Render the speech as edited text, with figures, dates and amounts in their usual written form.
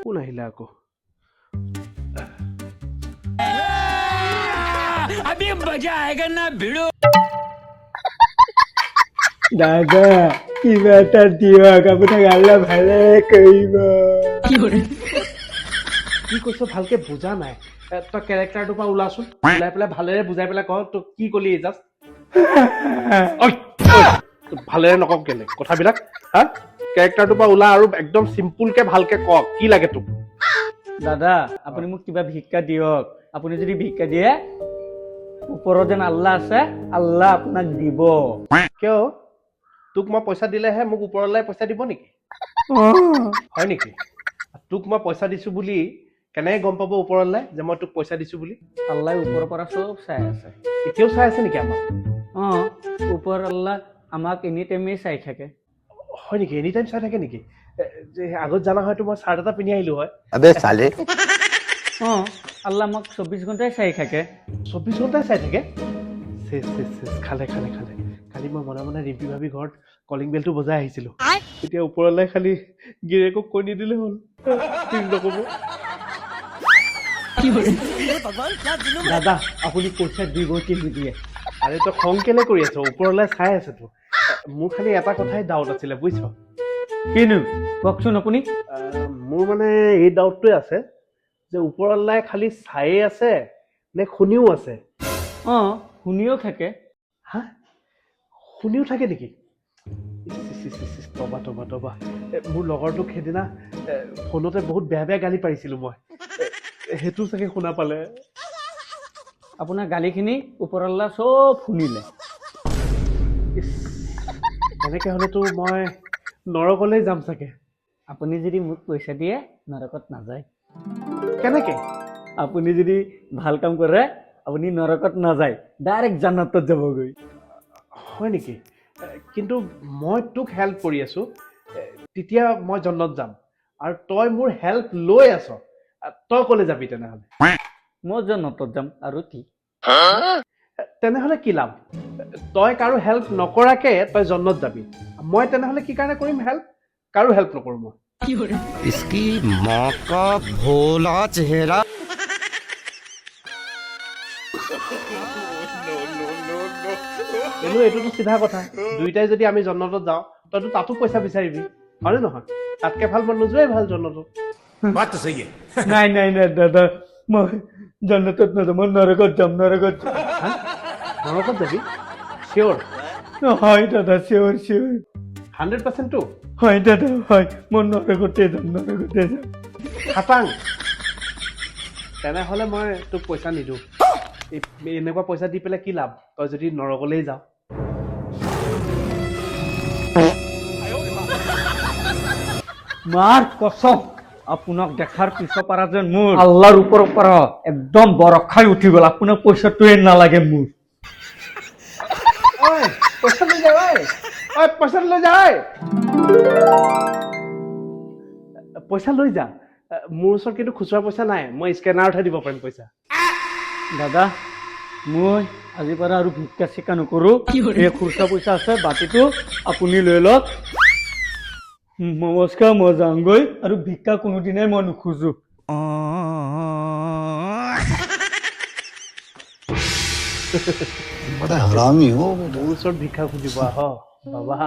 কোন আহিলে আকৌ? अभी मजा आएगा ना भिड़ो। দাদা কিবা এটা দিয়ক, আপোনাক আল্লাহ ভালে কৰিব। কি কৈছ ভালকে বুজা নাই। তই কেৰেক্টাৰটোৰ পৰা ওলাচোন, ওলাই পেলাই ভালেৰে বুজাই পেলাই কওঁ তই কি কলি জাষ্ট। ভালেৰে নকওঁ কেলে কথাবিলাক, হা? কেৰেক্টাৰটোৰ পৰা ওলা আৰু একদম চিম্পুলকে ভালকে ক কি লাগে তোক। দাদা আপুনি মোক কিবা ভিক্ষা দিয়ক। আপুনি যদি ভিক্ষা দিয়ে, ওপৰত যেন আল্লাহ আছে, আল্লাহ আপোনাক দিব। কিয় তোক মই পইচা দিলেহে মোক ওপৰলৈ পইচা দিব নেকি? হয় নেকি? তোক মই পইচা দিছো বুলি কেনেকে গম পাব ওপৰলৈ যে মই তোক পইচা দিছো বুলি? আল্লাহ ওপৰৰ পৰা চব চাই আছে। এতিয়াও চাই আছে নেকি আমাক? ওপৰ আল্লাহ আমাক এনি টাইমেই চাই থাকে। হয় নেকি? এনি টাইম চাই থাকে নেকি? যে আগত জানা হয়তো মই চাৰ্ট এটা পিন্ধি আহিলো হয়। अबे साले আল্লাহ আমাক 24 ঘণ্টাই চাই থাকে। 24 ঘণ্টাই চাই থাকে? খালে খালে খালে। খালি মই মনে মনে ৰিম্পী ভাবি ঘৰত কলিং বেলটো বজাই আহিছিলো। এতিয়া ওপৰলৈ খালি গিৰিয়েকক কৈ নিদিলে হ'ল। প্লিজ নক'ব। দাদা আপুনি পইচা দিব কি নিদিয়ে? আৰে তই খং কেলে কৰি আছ? ওপৰলৈ চাই আছে তো। মোৰ খালি এটা কথাই ডাউট আছিলে বুজিছ। কিনো কওকচোন আপুনি। মোৰ মানে এই ডাউটটোৱে আছে যে ওপৰলৈ খালি চায়ে আছে নে শুনিও আছে? শুনিও থাকে। হা? শুনিও থাকে নেকি? তবা তবা তবা। মোৰ লগৰটোক সেইদিনা ফোনতে বহুত বেয়া বেয়া গালি পাৰিছিলো মই। সেইটো চাগে শুনা পালে। আপোনাৰ গালিখিনি ওপৰ আল্লাহ চব শুনিলে। এনেকে হলেতো মই নৰকলৈ যাম চাগে। আপুনি যদি মোক পইচা দিয়ে নৰকত নাযায়। কেনেকে? আপুনি যদি ভাল কাম কৰে আপুনি নৰকত নাযায়, ডাইৰেক্ট জান্নাতত যাবগৈ। হয় নেকি? কিন্তু মই তোক হেল্প কৰি আছো, তেতিয়া মই জন্নত যাম আৰু তই মোৰ হেল্প লৈ আছ। তই কলে যাবি তেনেহলে? মই জান্নাতত যাম আৰু কি? তেনেহলে কি লাভ? তই কাৰো হেল্প নকৰাকে তই জন্নত যাবি, মই তেনেহলে কি কাৰণে কৰিম হেল্প? কাৰো হেল্প নকৰো মই। इसकी माँ का भोला चेहरा এইটোতো চিধা কথা। দুইটাই যদি আমি জন্নতত যাওঁ তইতো তাতো পইচা বিচাৰিবি, হয়নে নহয়? তাতকে ভাল মই নোযোৱাই ভাল জন্নতত। बात तो सही है। নাই নাই নাই দাদা, মই জান্নাতত নাযাম, মই নৰকত যাম, নৰকত যাম। হা? নৰকত যাবি? চিয়'ৰ? হয় দাদা, চিয়ৰ চিয়ৰ। 100% টো? হয় দাদা, হয়, মই নৰকতে যাম, নৰকতে যাম। খাটাং। তেনেহলে মই তোক পইচা নিদিওঁ। এনেকুৱা পইচা দি পেলাই কি লাভ তই যদি নৰকলেই যাওঁ? মাৰ কসম, আপোনাক দেখাৰ পিছৰ পৰা যেন মোৰ আল্লাহৰ ওপৰৰ পৰা একদম বৰখাই উঠি গ'ল। আপোনাক পইচাটোৱে নালাগে মোৰ। ঐ পইচা লৈ যা, ঐ পইচা লৈ যা, পইচা লৈ যা। মোৰ ওচৰত কিন্তু খুচুৰা পইচা নাই, মই স্কেনাৰতহে দিব পাৰিম পইচা। দাদা মই আজিৰ পৰা আৰু ভিক্ষা চিক্ষা নকৰো। এই খুচৰা পইচা আছে, বাকীটো আপুনি লৈ লওক। নমস্কাৰ, মই যাওঁগৈ আৰু ভিক্ষা কোনোদিনাই মই নোখোজো। बड़ा हरामी हो মোৰ ওচৰত ভিক্ষা খুজিব আহ বাবা।